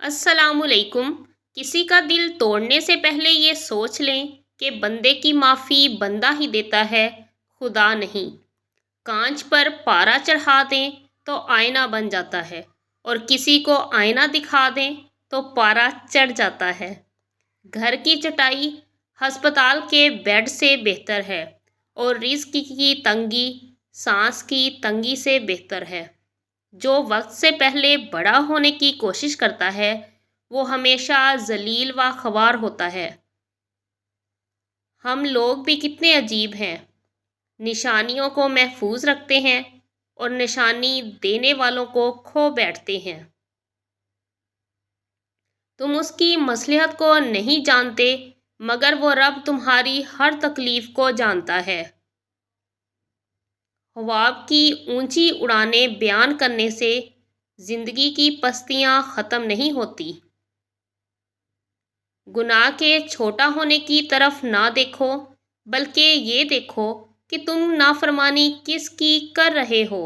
السلام علیکم۔ کسی کا دل توڑنے سے پہلے یہ سوچ لیں کہ بندے کی معافی بندہ ہی دیتا ہے، خدا نہیں۔ کانچ پر پارا چڑھا دیں تو آئینہ بن جاتا ہے، اور کسی کو آئینہ دکھا دیں تو پارا چڑھ جاتا ہے۔ گھر کی چٹائی ہسپتال کے بیڈ سے بہتر ہے، اور رزق کی تنگی سانس کی تنگی سے بہتر ہے۔ جو وقت سے پہلے بڑا ہونے کی کوشش کرتا ہے وہ ہمیشہ ذلیل و خوار ہوتا ہے۔ ہم لوگ بھی کتنے عجیب ہیں، نشانیوں کو محفوظ رکھتے ہیں اور نشانی دینے والوں کو کھو بیٹھتے ہیں۔ تم اس کی مصلحت کو نہیں جانتے، مگر وہ رب تمہاری ہر تکلیف کو جانتا ہے۔ خواب کی اونچی اڑانیں بیان کرنے سے زندگی کی پستیاں ختم نہیں ہوتی۔ گناہ کے چھوٹا ہونے کی طرف نہ دیکھو، بلکہ یہ دیکھو کہ تم نافرمانی کس کی کر رہے ہو۔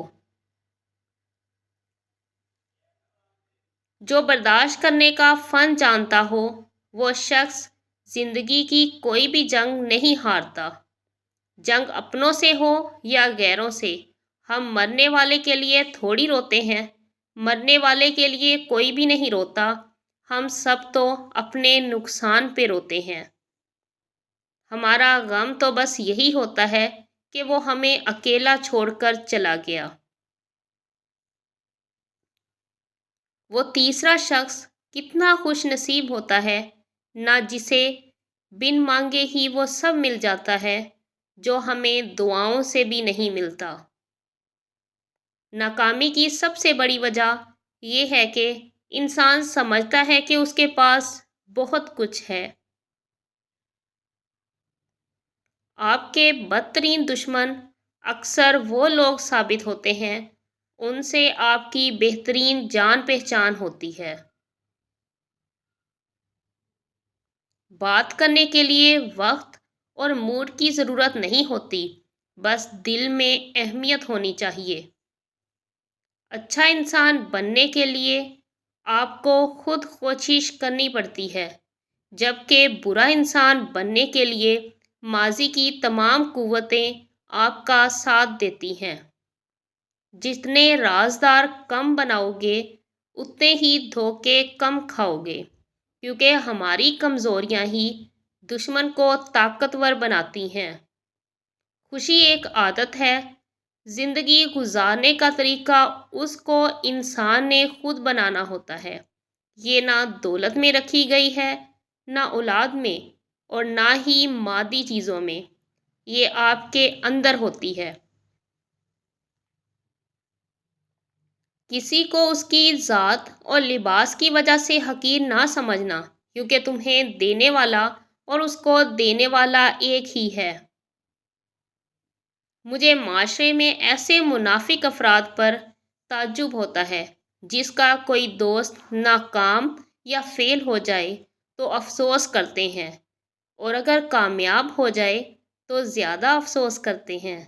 جو برداشت کرنے کا فن جانتا ہو وہ شخص زندگی کی کوئی بھی جنگ نہیں ہارتا، جنگ اپنوں سے ہو یا غیروں سے۔ ہم مرنے والے کے لیے تھوڑی روتے ہیں، مرنے والے کے لیے کوئی بھی نہیں روتا، ہم سب تو اپنے نقصان پہ روتے ہیں۔ ہمارا غم تو بس یہی ہوتا ہے کہ وہ ہمیں اکیلا چھوڑ کر چلا گیا۔ وہ تیسرا شخص کتنا خوش نصیب ہوتا ہے نہ جسے بن مانگے ہی وہ سب مل جاتا ہے، جو ہمیں دعاؤں سے بھی نہیں ملتا۔ ناکامی کی سب سے بڑی وجہ یہ ہے کہ انسان سمجھتا ہے کہ اس کے پاس بہت کچھ ہے۔ آپ کے بدترین دشمن اکثر وہ لوگ ثابت ہوتے ہیں ان سے آپ کی بہترین جان پہچان ہوتی ہے۔ بات کرنے کے لیے وقت اور موڈ کی ضرورت نہیں ہوتی، بس دل میں اہمیت ہونی چاہیے۔ اچھا انسان بننے کے لیے آپ کو خود کوشش کرنی پڑتی ہے، جبکہ برا انسان بننے کے لیے ماضی کی تمام قوتیں آپ کا ساتھ دیتی ہیں۔ جتنے رازدار کم بناؤ گے اتنے ہی دھوکے کم کھاؤ گے، کیونکہ ہماری کمزوریاں ہی دشمن کو طاقتور بناتی ہیں۔ خوشی ایک عادت ہے، زندگی گزارنے کا طریقہ اس کو انسان نے خود بنانا ہوتا ہے۔ یہ نہ دولت میں رکھی گئی ہے، نہ اولاد میں، اور نہ ہی مادی چیزوں میں، یہ آپ کے اندر ہوتی ہے۔ کسی کو اس کی ذات اور لباس کی وجہ سے حقیر نہ سمجھنا، کیونکہ تمہیں دینے والا اور اس کو دینے والا ایک ہی ہے۔ مجھے معاشرے میں ایسے منافق افراد پر تعجب ہوتا ہے جس کا کوئی دوست ناکام یا فیل ہو جائے تو افسوس کرتے ہیں، اور اگر کامیاب ہو جائے تو زیادہ افسوس کرتے ہیں۔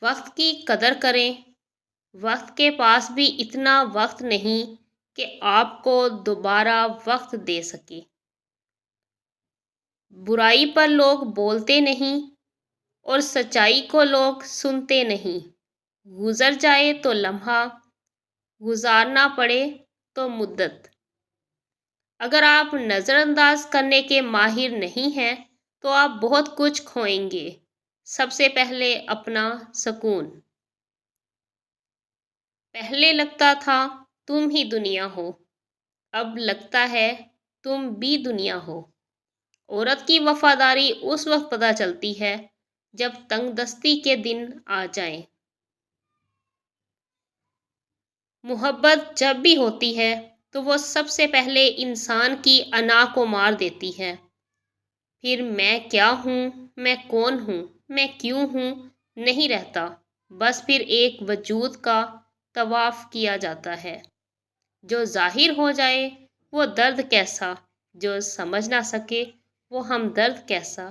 وقت کی قدر کریں، وقت کے پاس بھی اتنا وقت نہیں کہ آپ کو دوبارہ وقت دے سکے۔ برائی پر لوگ بولتے نہیں اور سچائی کو لوگ سنتے نہیں۔ گزر جائے تو لمحہ، گزارنا پڑے تو مدت۔ اگر آپ نظر انداز کرنے کے ماہر نہیں ہیں تو آپ بہت کچھ کھوئیں گے، سب سے پہلے اپنا سکون۔ پہلے لگتا تھا تم ہی دنیا ہو، اب لگتا ہے تم بھی دنیا ہو۔ عورت کی وفاداری اس وقت پتہ چلتی ہے جب تنگ دستی کے دن آ جائیں۔ محبت جب بھی ہوتی ہے تو وہ سب سے پہلے انسان کی انا کو مار دیتی ہے، پھر میں کیا ہوں، میں کون ہوں، میں کیوں ہوں نہیں رہتا، بس پھر ایک وجود کا طواف کیا جاتا ہے۔ جو ظاہر ہو جائے وہ درد کیسا، جو سمجھ نہ سکے وہ ہمدرد کیسا۔